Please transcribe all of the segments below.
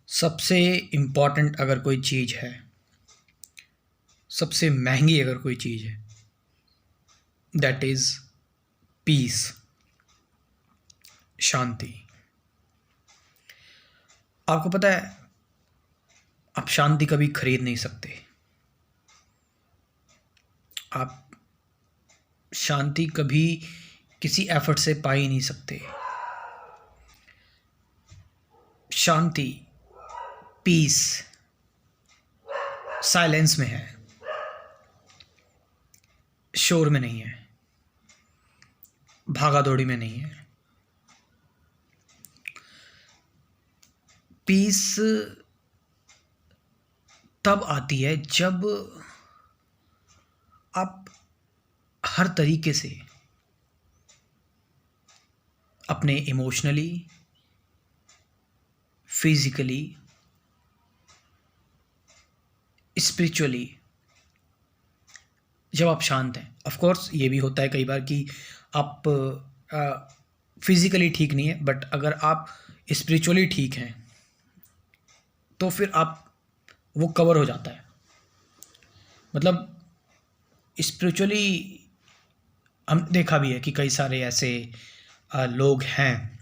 सबसे इम्पोर्टेंट अगर कोई चीज़ है, सबसे महंगी अगर कोई चीज़ है, दैट इज़ पीस, शांति। आपको पता है, आप शांति कभी खरीद नहीं सकते। आप शांति कभी किसी एफर्ट से पा ही नहीं सकते। शांति, पीस साइलेंस में है, शोर में नहीं है, भागा दौड़ी में नहीं है। पीस तब आती है जब आप हर तरीके से अपने इमोशनली, फिजिकली, स्पिरिचुअली जब आप शांत हैं। ऑफ कोर्स ये भी होता है कई बार कि आप फिजिकली ठीक नहीं है, बट अगर आप स्पिरिचुअली ठीक हैं तो फिर आप वो कवर हो जाता है। मतलब स्पिरिचुअली हम देखा भी है कि कई सारे ऐसे लोग हैं,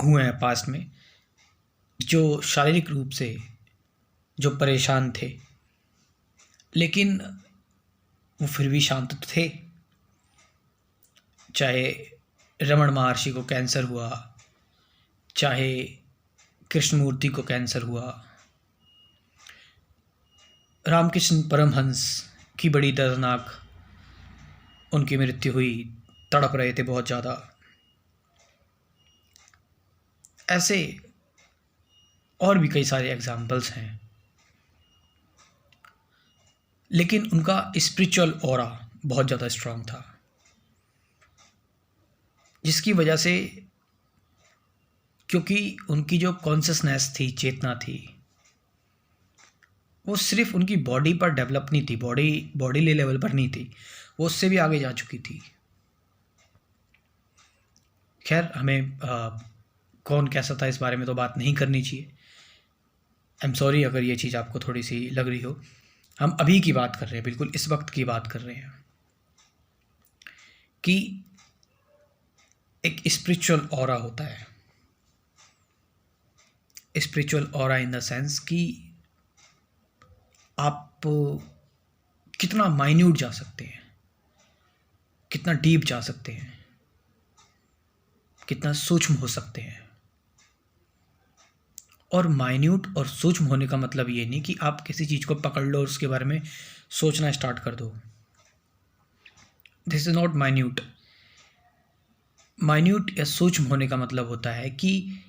हुए हैं पास्ट में, जो शारीरिक रूप से जो परेशान थे, लेकिन वो फिर भी शांत तो थे। चाहे रमण महर्षि को कैंसर हुआ, चाहे कृष्णमूर्ति को कैंसर हुआ, रामकृष्ण परमहंस की बड़ी दर्दनाक उनकी मृत्यु हुई, तड़प रहे थे बहुत ज़्यादा। ऐसे और भी कई सारे एग्जाम्पल्स हैं, लेकिन उनका स्पिरिचुअल ऑरा बहुत ज़्यादा स्ट्रांग था, जिसकी वजह से, क्योंकि उनकी जो कॉन्शियसनेस थी, चेतना थी, वो सिर्फ उनकी बॉडी पर डेवलप नहीं थी, बॉडी लेवल पर नहीं थी, वो उससे भी आगे जा चुकी थी। खैर, हमें कौन कैसा था इस बारे में तो बात नहीं करनी चाहिए। आई एम सॉरी अगर ये चीज़ आपको थोड़ी सी लग रही हो। हम अभी की बात कर रहे हैं, बिल्कुल इस वक्त की बात कर रहे हैं कि एक स्पिरिचुअल ऑरा होता है। Spiritual aura in the sense कि आप कितना माइन्यूट जा सकते हैं, कितना डीप जा सकते हैं, कितना सूक्ष्म हो सकते हैं। और माइन्यूट और सूक्ष्म होने का मतलब ये नहीं कि आप किसी चीज़ को पकड़ लो और उसके बारे में सोचना स्टार्ट कर दो। This is not minute. Minute या सूक्ष्म होने का मतलब होता है कि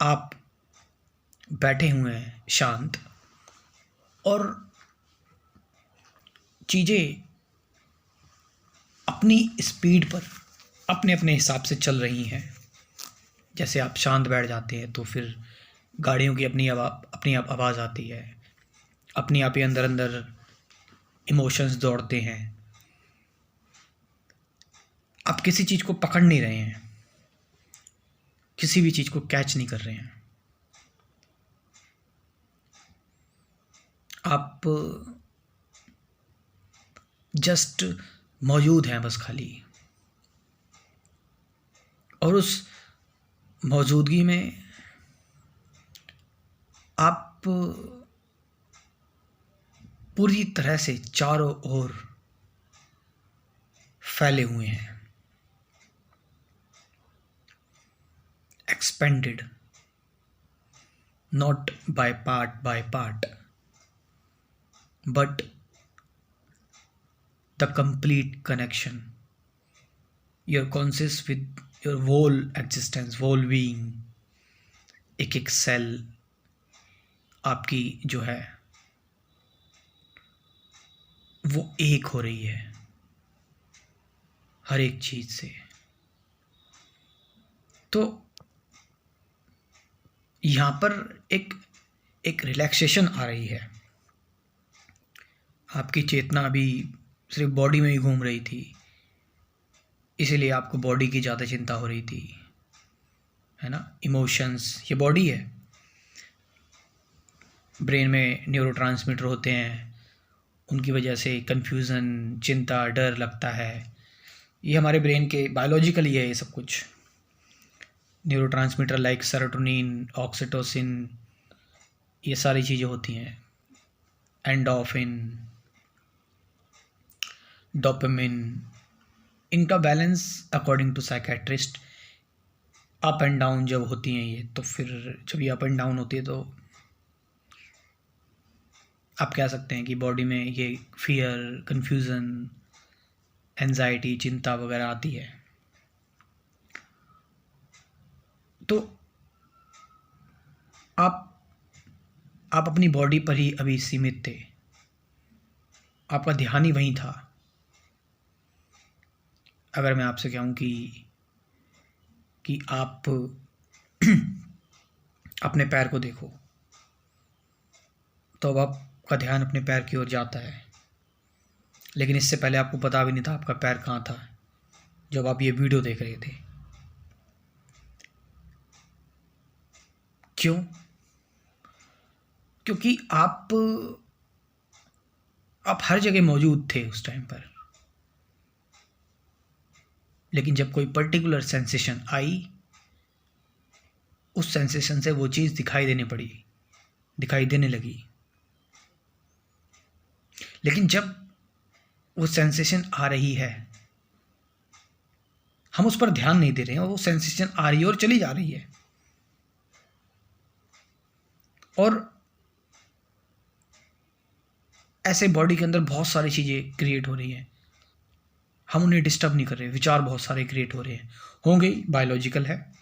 आप बैठे हुए हैं शांत, और चीज़ें अपनी स्पीड पर अपने अपने हिसाब से चल रही हैं। जैसे आप शांत बैठ जाते हैं तो फिर गाड़ियों की अपनी आप आवाज़ आती है, अपने आप ही अंदर अंदर इमोशंस दौड़ते हैं। आप किसी चीज़ को पकड़ नहीं रहे हैं, किसी भी चीज़ को कैच नहीं कर रहे हैं, आप जस्ट मौजूद हैं बस खाली। और उस मौजूदगी में आप पूरी तरह से चारों ओर फैले हुए हैं, expanded, not by part but the complete connection, your conscious with your whole existence, whole being. एक एक सेल आपकी जो है वो एक हो रही है हर एक चीज़ से। तो यहाँ पर एक रिलैक्सेशन आ रही है। आपकी चेतना अभी सिर्फ बॉडी में ही घूम रही थी, इसीलिए आपको बॉडी की ज़्यादा चिंता हो रही थी, है ना। इमोशंस, ये बॉडी है, ब्रेन में न्यूरोट्रांसमीटर होते हैं, उनकी वजह से कन्फ्यूज़न, चिंता, डर लगता है। ये हमारे ब्रेन के बायोलॉजिकली है ये सब कुछ। न्यूरोट्रांसमीटर लाइक सेरोटोनिन, ऑक्सीटोसिन, ये सारी चीज़ें होती हैं। एंडोर्फिन, डोपामिन, इनका balance according to psychiatrist up and down जब होती हैं ये, तो फिर जब ये अप एंड डाउन होती है तो आप कह सकते हैं कि बॉडी में ये फियर, कन्फ्यूज़न, एंजाइटी, चिंता वगैरह आती है। तो आप अपनी बॉडी पर ही अभी सीमित थे, आपका ध्यान ही वहीं था। अगर मैं आपसे कहूँ कि आप अपने पैर को देखो, तो अब आपका ध्यान अपने पैर की ओर जाता है, लेकिन इससे पहले आपको पता भी नहीं था आपका पैर कहाँ था जब आप ये वीडियो देख रहे थे। क्यों? क्योंकि आप हर जगह मौजूद थे उस टाइम पर, लेकिन जब कोई पर्टिकुलर सेंसेशन आई, उस सेंसेशन से वो चीज़ दिखाई देने लगी। लेकिन जब वो सेंसेशन आ रही है, हम उस पर ध्यान नहीं दे रहे हैं, वो सेंसेशन आ रही है और चली जा रही है, और ऐसे बॉडी के अंदर बहुत सारी चीज़ें क्रिएट हो रही हैं, हम उन्हें डिस्टर्ब नहीं कर रहे। विचार बहुत सारे क्रिएट हो रहे हैं, होंगे, बायोलॉजिकल है,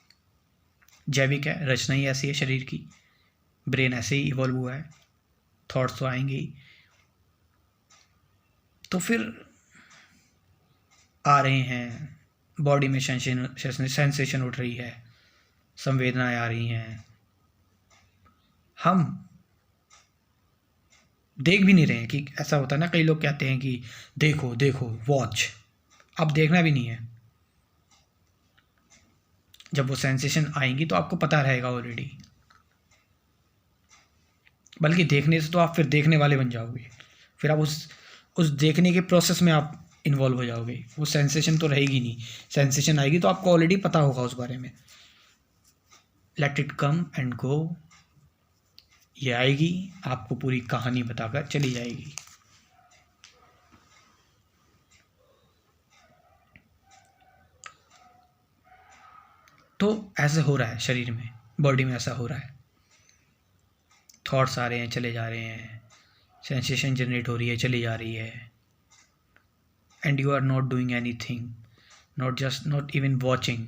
जैविक है, रचना ही ऐसी है शरीर की, ब्रेन ऐसे ही इवॉल्व हुआ है, थॉट्स तो आएंगे ही। तो फिर आ रहे हैं, बॉडी में सेंसेशन उठ रही है, संवेदनाएं आ रही हैं, हम देख भी नहीं रहे हैं। कि ऐसा होता है ना, कई लोग कहते हैं कि देखो देखो, वॉच, अब देखना भी नहीं है। जब वो सेंसेशन आएंगी तो आपको पता रहेगा ऑलरेडी, बल्कि देखने से तो आप फिर देखने वाले बन जाओगे, फिर आप उस देखने के प्रोसेस में आप इन्वॉल्व हो जाओगे। वो सेंसेशन तो रहेगी नहीं, सेंसेशन आएगी तो आपको ऑलरेडी पता होगा उस बारे में। Let it come and go, ये आएगी, आपको पूरी कहानी बताकर चली जाएगी। तो ऐसे हो रहा है शरीर में, बॉडी में ऐसा हो रहा है। थॉट्स आ रहे हैं, चले जा रहे हैं, सेंसेशन जनरेट हो रही है, चली जा रही है, and you are not doing anything, not even watching.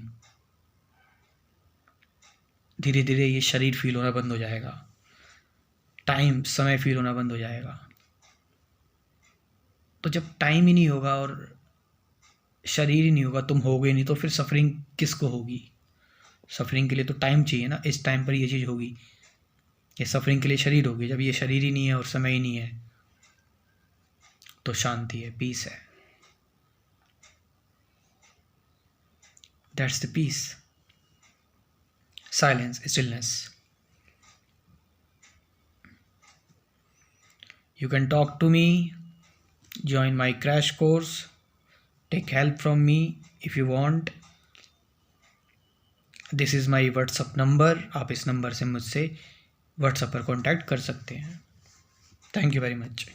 धीरे धीरे ये शरीर फील होना बंद हो जाएगा, समय फील होना बंद हो जाएगा। तो जब टाइम ही नहीं होगा और शरीर ही नहीं होगा, तुम होगे नहीं, तो फिर सफरिंग किसको होगी? सफरिंग के लिए तो टाइम चाहिए ना, इस टाइम पर ये चीज़ होगी। ये सफरिंग के लिए शरीर होगी, जब ये शरीर ही नहीं है और समय ही नहीं है, तो शांति है, पीस है। That's the peace, silence, stillness. You can talk to me, join my crash course, take help from me if you want. This is my WhatsApp number, आप इस नंबर से मुझसे WhatsApp पर कॉन्टैक्ट कर सकते हैं। Thank you very much.